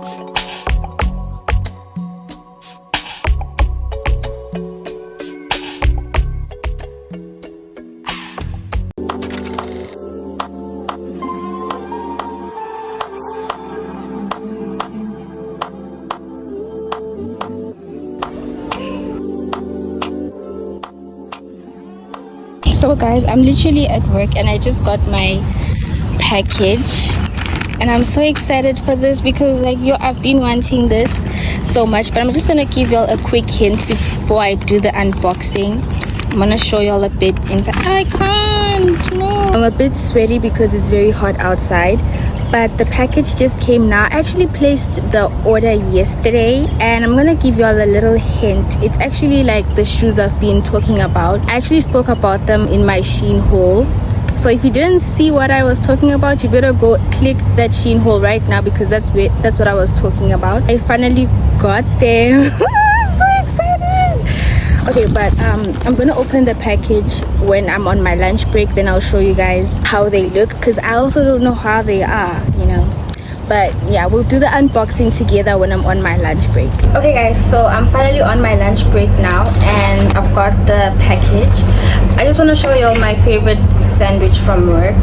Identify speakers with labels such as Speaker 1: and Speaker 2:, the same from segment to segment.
Speaker 1: So guys, I'm literally at work and I just got my package and I'm so excited for this because like I've been wanting this so much, but I'm just gonna give y'all a quick hint before I do the unboxing. I'm gonna show y'all a bit inside. I can't, no. I'm a bit sweaty because it's very hot outside, but the package just came now. I actually placed the order yesterday and I'm gonna give y'all a little hint. It's actually like the shoes I've been talking about. I actually spoke about them in my Shein haul, so if you didn't see what I was talking about, you better go click that Shein haul right now because that's what I was talking about. I finally got them. I'm so excited. Okay, but I'm gonna open the package when I'm on my lunch break, then I'll show you guys how they look because I also don't know how they are, you know. But yeah, we'll do the unboxing together when I'm on my lunch break. Okay guys, so I'm finally on my lunch break now and I've got the package. I just want to show you all my favorite sandwich from work.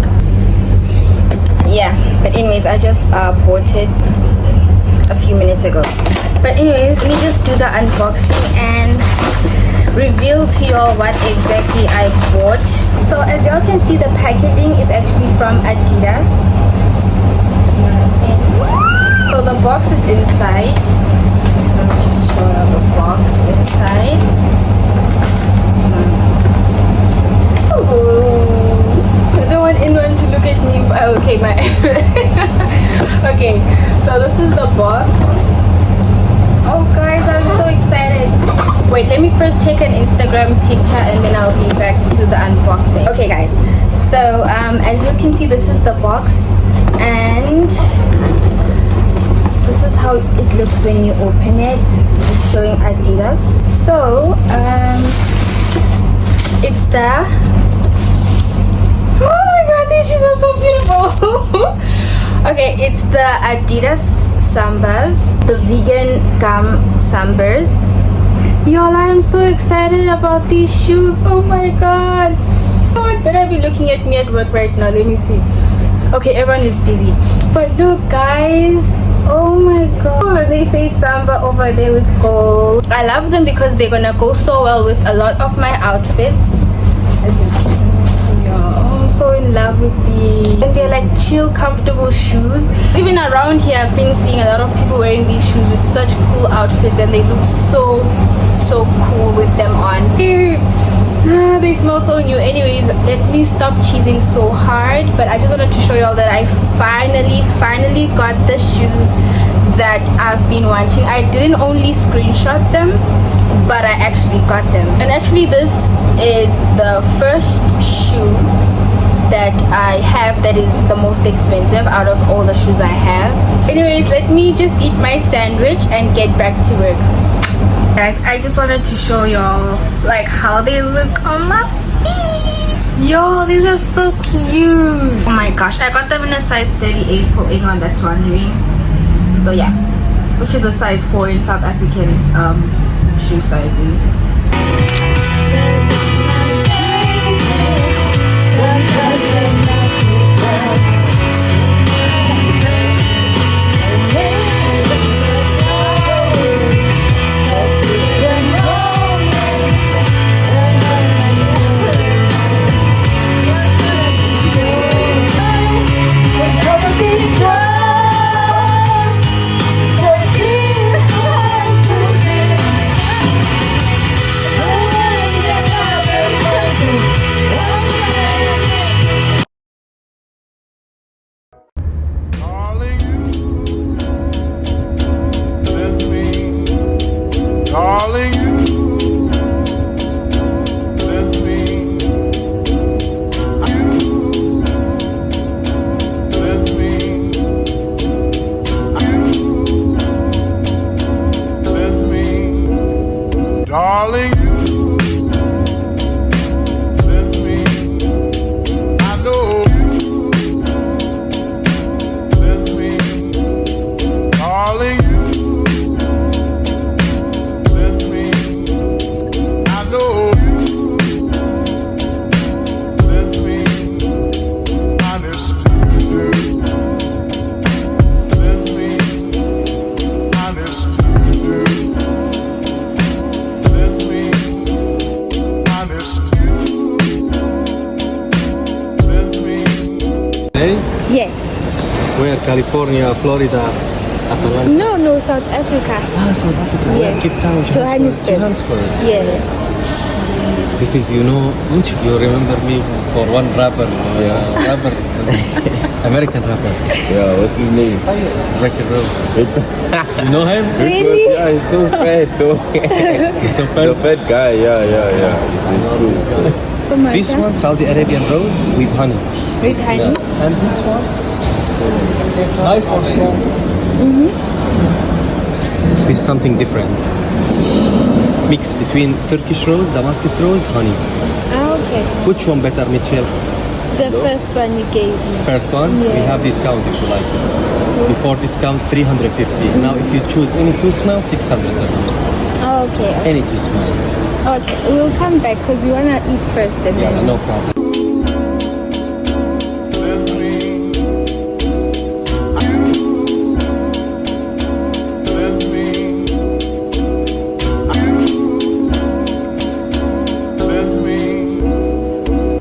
Speaker 1: Yeah, but anyways, I just bought it a few minutes ago. But anyways, let me just do the unboxing and reveal to y'all what exactly I bought. So as y'all can see, the packaging is actually from Adidas. See what I'm saying? So the box is inside. So let me just show you the box inside. Oh, I don't want anyone to look at me. Okay, my okay, so this is the box. Oh guys, I'm so excited. Wait, let me first take an Instagram picture and then I'll be back to the unboxing. Okay guys, so as you can see, this is the box and this is how it looks when you open it. It's showing Adidas. So it's the, oh my god, these shoes are so beautiful. Okay, it's the Adidas Sambas, the vegan gum Sambas. Y'all, I'm so excited about these shoes. Oh my god. Oh, better be looking at me at work right now. Let me see. Okay, everyone is busy. But look guys, oh my god. They say Samba over there with gold. I love them because they're gonna go so well with a lot of my outfits. As you can, yeah, I'm so in love with these. And they're like chill, comfortable shoes. Even around here, I've been seeing a lot of people wearing these shoes with such cool outfits and they look so cool with them on. They smell so new. Anyways, let me stop cheesing so hard, but I just wanted to show y'all that I finally got the shoes that I've been wanting. I didn't only screenshot them, but I actually got them. And actually this is the first shoe that I have that is the most expensive out of all the shoes I have. Anyways, let me just eat my sandwich and get back to work. Guys, I just wanted to show y'all like how they look on my feet. Yo, these are so cute. Oh my gosh, I got them in a size 38 for anyone that's wondering. So yeah, which is a size 4 in South African shoe sizes. Yes.
Speaker 2: Where? California, Florida, Atlanta?
Speaker 1: No, South Africa.
Speaker 2: South Africa.
Speaker 1: Yes.
Speaker 2: Cape Town,
Speaker 1: Johannesburg. Yes.
Speaker 2: This is, you remember me for one rapper, American rapper.
Speaker 3: Yeah, what's his name?
Speaker 2: Ricky Rose. You know him?
Speaker 1: Really?
Speaker 3: Yeah, he's so fat though.
Speaker 2: He's so
Speaker 3: The
Speaker 2: fat.
Speaker 3: fat guy, yeah. He's cool.
Speaker 1: Oh my
Speaker 2: This
Speaker 1: God.
Speaker 2: one, Saudi Arabian rose with honey.
Speaker 1: With honey.
Speaker 2: Yeah. And this one, nice or small. This is something different. Mix between Turkish rose, Damascus rose, honey.
Speaker 1: Ah, okay.
Speaker 2: Which one better, Mitchell?
Speaker 1: The first one you gave me.
Speaker 2: First one, we
Speaker 1: Yeah.
Speaker 2: have discount if you like it. Before discount, 350. Now, if you choose any two smells, 600 dirhams.
Speaker 1: Oh, okay.
Speaker 2: Any two smells.
Speaker 1: Okay, we'll come back because we want to eat first and
Speaker 2: Yeah,
Speaker 1: then...
Speaker 2: no problem.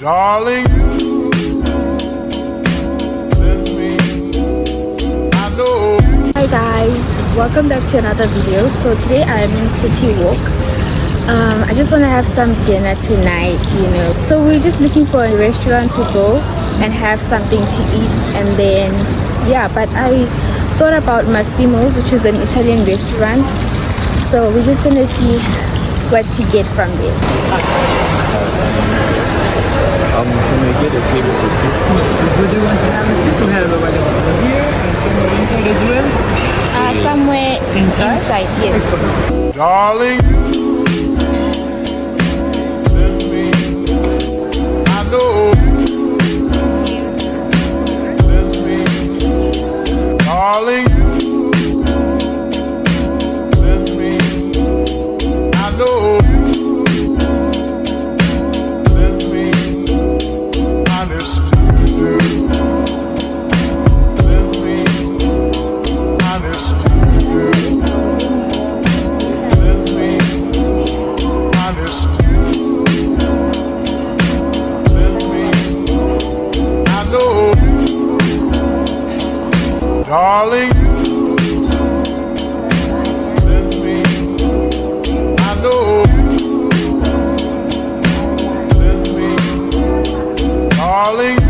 Speaker 4: Darling, send me. I know.
Speaker 1: Hi guys, welcome back to another video. So today I'm in City Walk. I just want to have some dinner tonight, So we're just looking for a restaurant to go and have something to eat, and then but I thought about Massimo's, which is an Italian restaurant. So we're just gonna see what to get from there.
Speaker 3: Can we get a table for two?
Speaker 5: Would you want to have a seat? We have available here and somewhere inside as well.
Speaker 1: Somewhere inside, yes.
Speaker 4: Darling, send me. I know. Send me. Darling, send me. I know. Send me. Honest to you. Send me. Honest to you. Send me. Honest to you. Send me. I know. Darling, send me. I know. Send me. Darling,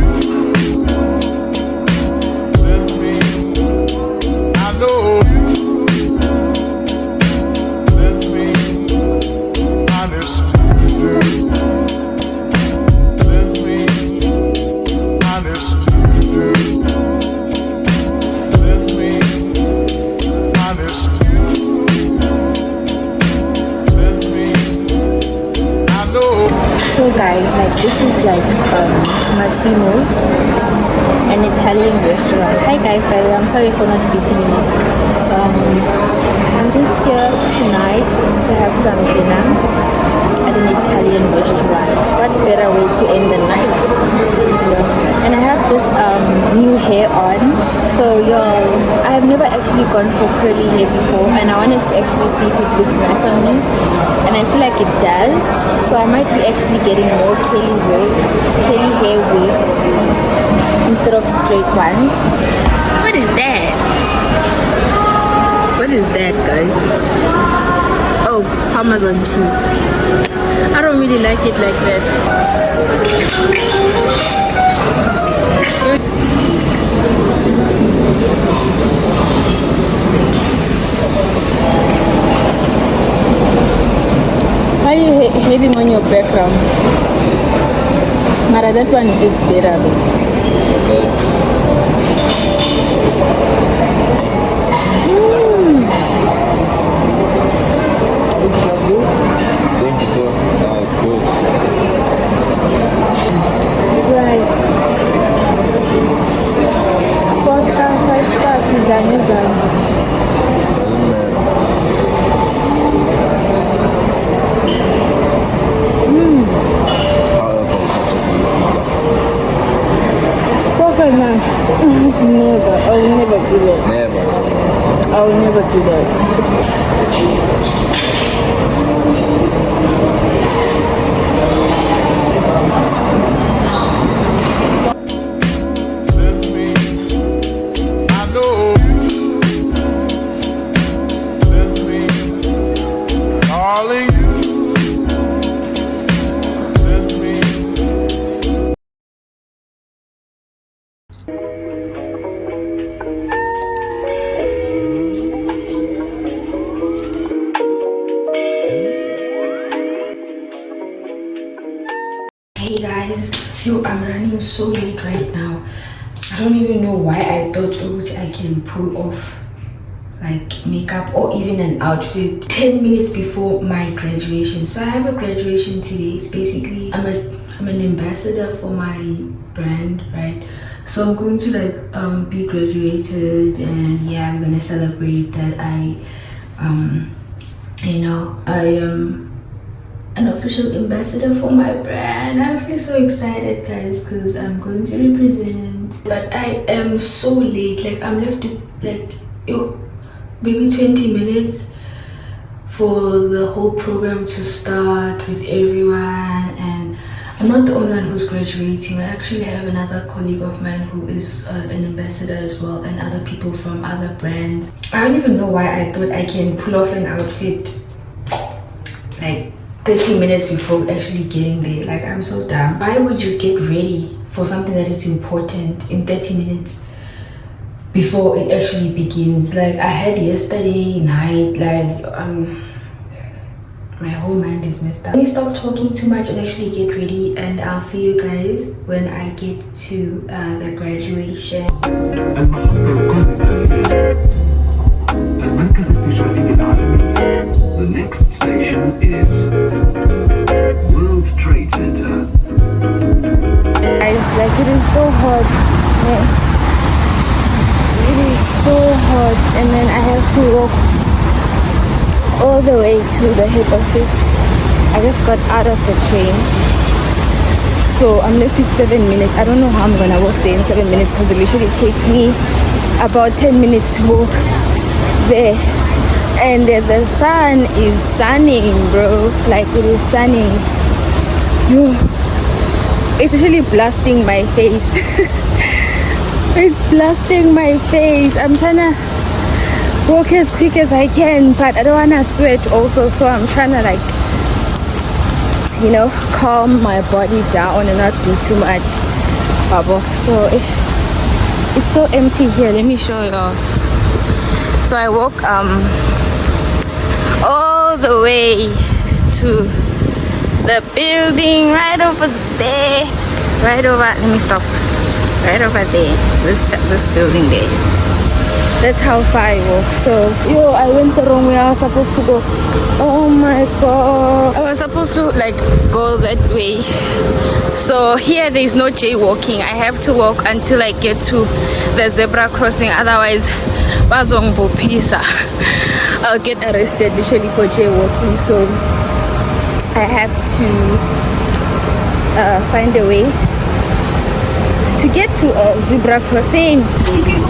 Speaker 4: send me. I know. Send me. Honest to you. Send me. Honest to you. Send me. Honest to you. Send me. I know.
Speaker 1: So guys, this is Massimo's, an Italian restaurant. Hi guys, by the way, I'm sorry for not beating you. I'm just here tonight to have some dinner at an Italian restaurant. What better way to end the night? And I have this new hair on. So I have never actually gone for curly hair before, and I wanted to actually see if it looks nice on me, and I feel like it does. So I might be actually getting more curly hair wigs instead of straight ones. What is that? What is that, guys? Oh, Parmesan cheese. I don't really like it like that. Why are you hating on your background? Mara, that one is better though.
Speaker 3: Thank you, sir. That was good.
Speaker 1: It's right. 4 star, 5 stars,
Speaker 3: How else are you supposed to eat pizza?
Speaker 1: coconut. Never. I will never do that.
Speaker 3: Never.
Speaker 1: I will never do that.
Speaker 4: Send me.
Speaker 1: so late right now. I don't even know why I thought I can pull off like makeup or even an outfit 10 minutes before my graduation. So I have a graduation today. It's basically I'm an ambassador for my brand, right? So I'm going to like be graduated, and yeah, I'm gonna celebrate that I am an official ambassador for my brand. I'm actually so excited, guys, because I'm going to represent. But I am so late. Like I'm left to like maybe 20 minutes for the whole program to start with everyone, and I'm not the only one who's graduating. I actually have another colleague of mine who is an ambassador as well, and other people from other brands. I don't even know why I thought I can pull off an outfit like 30 minutes before actually getting there. Like, I'm so dumb. Why would you get ready for something that is important in 30 minutes before it actually begins? Like, I had yesterday night, like my whole mind is messed up. Let me stop talking too much and actually get ready, and I'll see you guys when I get to the graduation.
Speaker 6: The next station is World Trade Center.
Speaker 1: Guys, like, it is so hot. Yeah. It is so hot, and then I have to walk all the way to the head office. I just got out of the train, so I'm left with 7 minutes. I don't know how I'm gonna walk there in 7 minutes, because it literally takes me about 10 minutes to walk there. And the sun is sunning, bro. Like, it is sunning. It's actually blasting my face. It's blasting my face. I'm trying to walk as quick as I can, but I don't want to sweat also, so I'm trying to, like, calm my body down and not do too much bubble. So it's so empty here. Let me show you. So I walk all the way to the building right over there, let me stop, right over there, this building there. That's how far I walk. So I went the wrong way. I was supposed to go, oh my god, I was supposed to like go that way. So here there is no jaywalking. I have to walk until I get to the zebra crossing, otherwise I'll get arrested literally for jaywalking. So I have to find a way to get to a zebra crossing.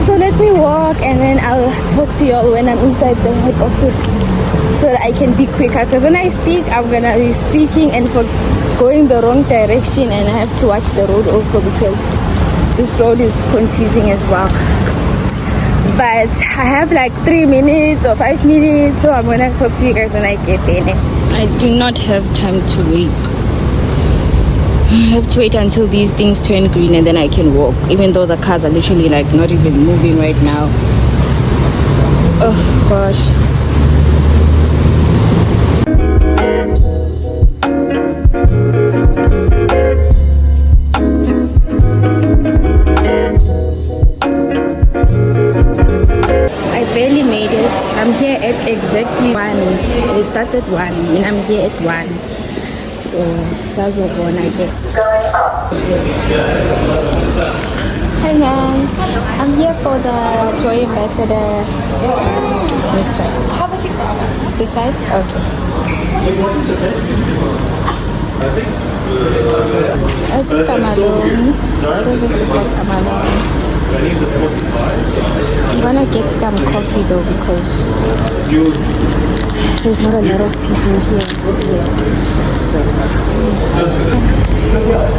Speaker 1: So let me walk, and then I'll talk to y'all when I'm inside the head office, so that I can be quicker, because when I speak, I'm gonna be speaking and for going the wrong direction, and I have to watch the road also, because this road is confusing as well. But I have like 3 minutes or 5 minutes, so I'm gonna talk to you guys when I get there. I do not have time to wait. I have to wait until these things turn green, and then I can walk, even though the cars are literally like not even moving right now. Oh gosh. I barely made it. I'm here at exactly 1. It starts at 1 and I'm here at 1. So Sazo one I get. Hi ma'am. I'm here for the Joy Ambassador. Next side. Have a seat. This side? Okay. I think I'm alone. It doesn't look like I'm alone. I'm gonna get some coffee though, because there's not a lot of people here yet. So,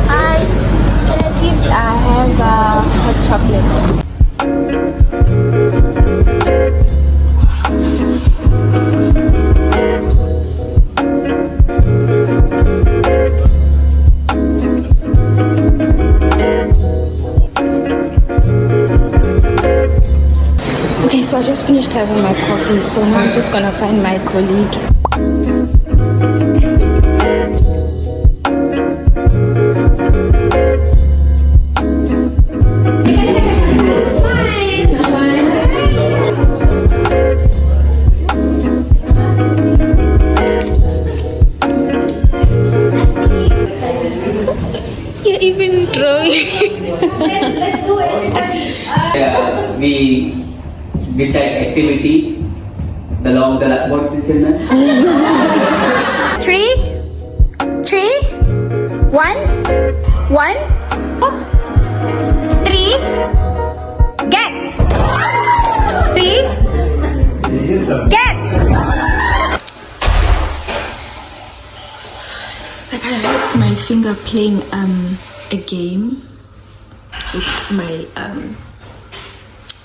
Speaker 1: hi, can I please have hot chocolate? Okay, so I just finished having my coffee, so now I'm just gonna find my colleague.
Speaker 7: did that activity. What is it?
Speaker 1: 3, 3, 1, 1, 3, get. 3, get. Like I had my finger playing a game with my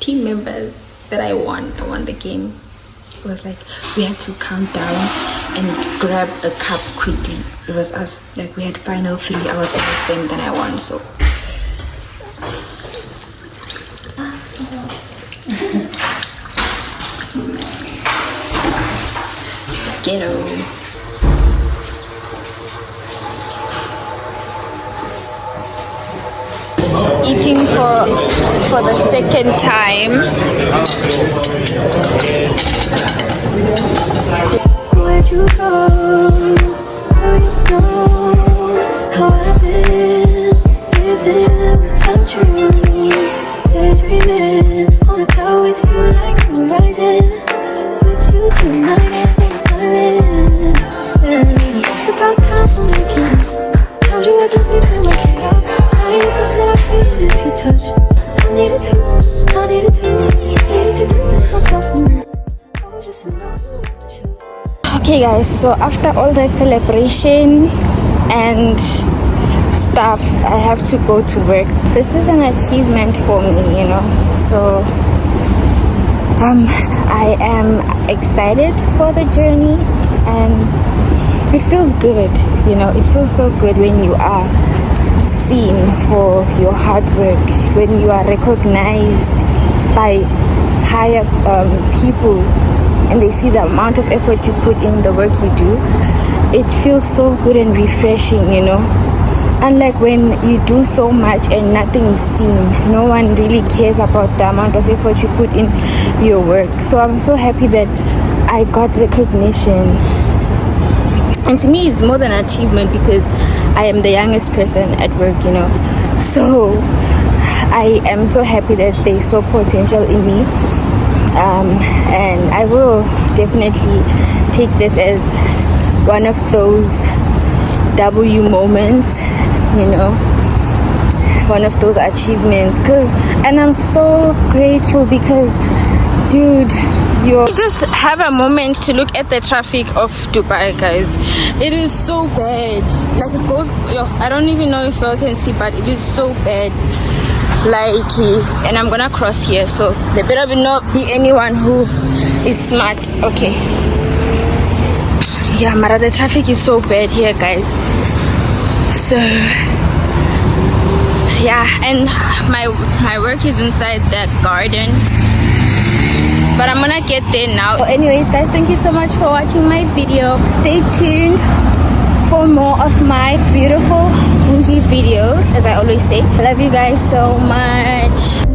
Speaker 1: team members that I won the game. It was like we had to count down and grab a cup quickly. It was us, like we had final 3 hours with them, then I won. So ghetto. Eating for the second time.
Speaker 8: Where'd you go? Now you know how I've been living without you. Daydreaming on a cloud with you like horizon. With you tonight as on an island. It's about time for making. Found you as a leader, waking up. Now you feel set up, this you touch. I needed to distance myself from you. I was just to know you.
Speaker 1: Okay guys, so after all that celebration and stuff, I have to go to work. This is an achievement for me, you know, so I am excited for the journey and it feels good, you know, it feels so good when you are seen for your hard work, when you are recognized by higher people and they see the amount of effort you put in the work you do. It feels so good and refreshing, you know. Unlike when you do so much and nothing is seen, no one really cares about the amount of effort you put in your work. So I'm so happy that I got recognition, and to me it's more than an achievement because I am the youngest person at work, you know. So I am so happy that they saw potential in me. And I will definitely take this as one of those W moments, you know, one of those achievements. And I'm so grateful because, dude, you just have a moment to look at the traffic of Dubai, guys. It is so bad. Like it goes, I don't even know if you all can see, but it is so bad. Like, and I'm gonna cross here, so there better not be anyone who is smart. Okay, yeah, Mara, the traffic is so bad here, guys. So yeah, and my work is inside that garden, but I'm gonna get there now. So anyways, guys, thank you so much for watching my video. Stay tuned for more of my beautiful bougie videos, as I always say. I love you guys so much.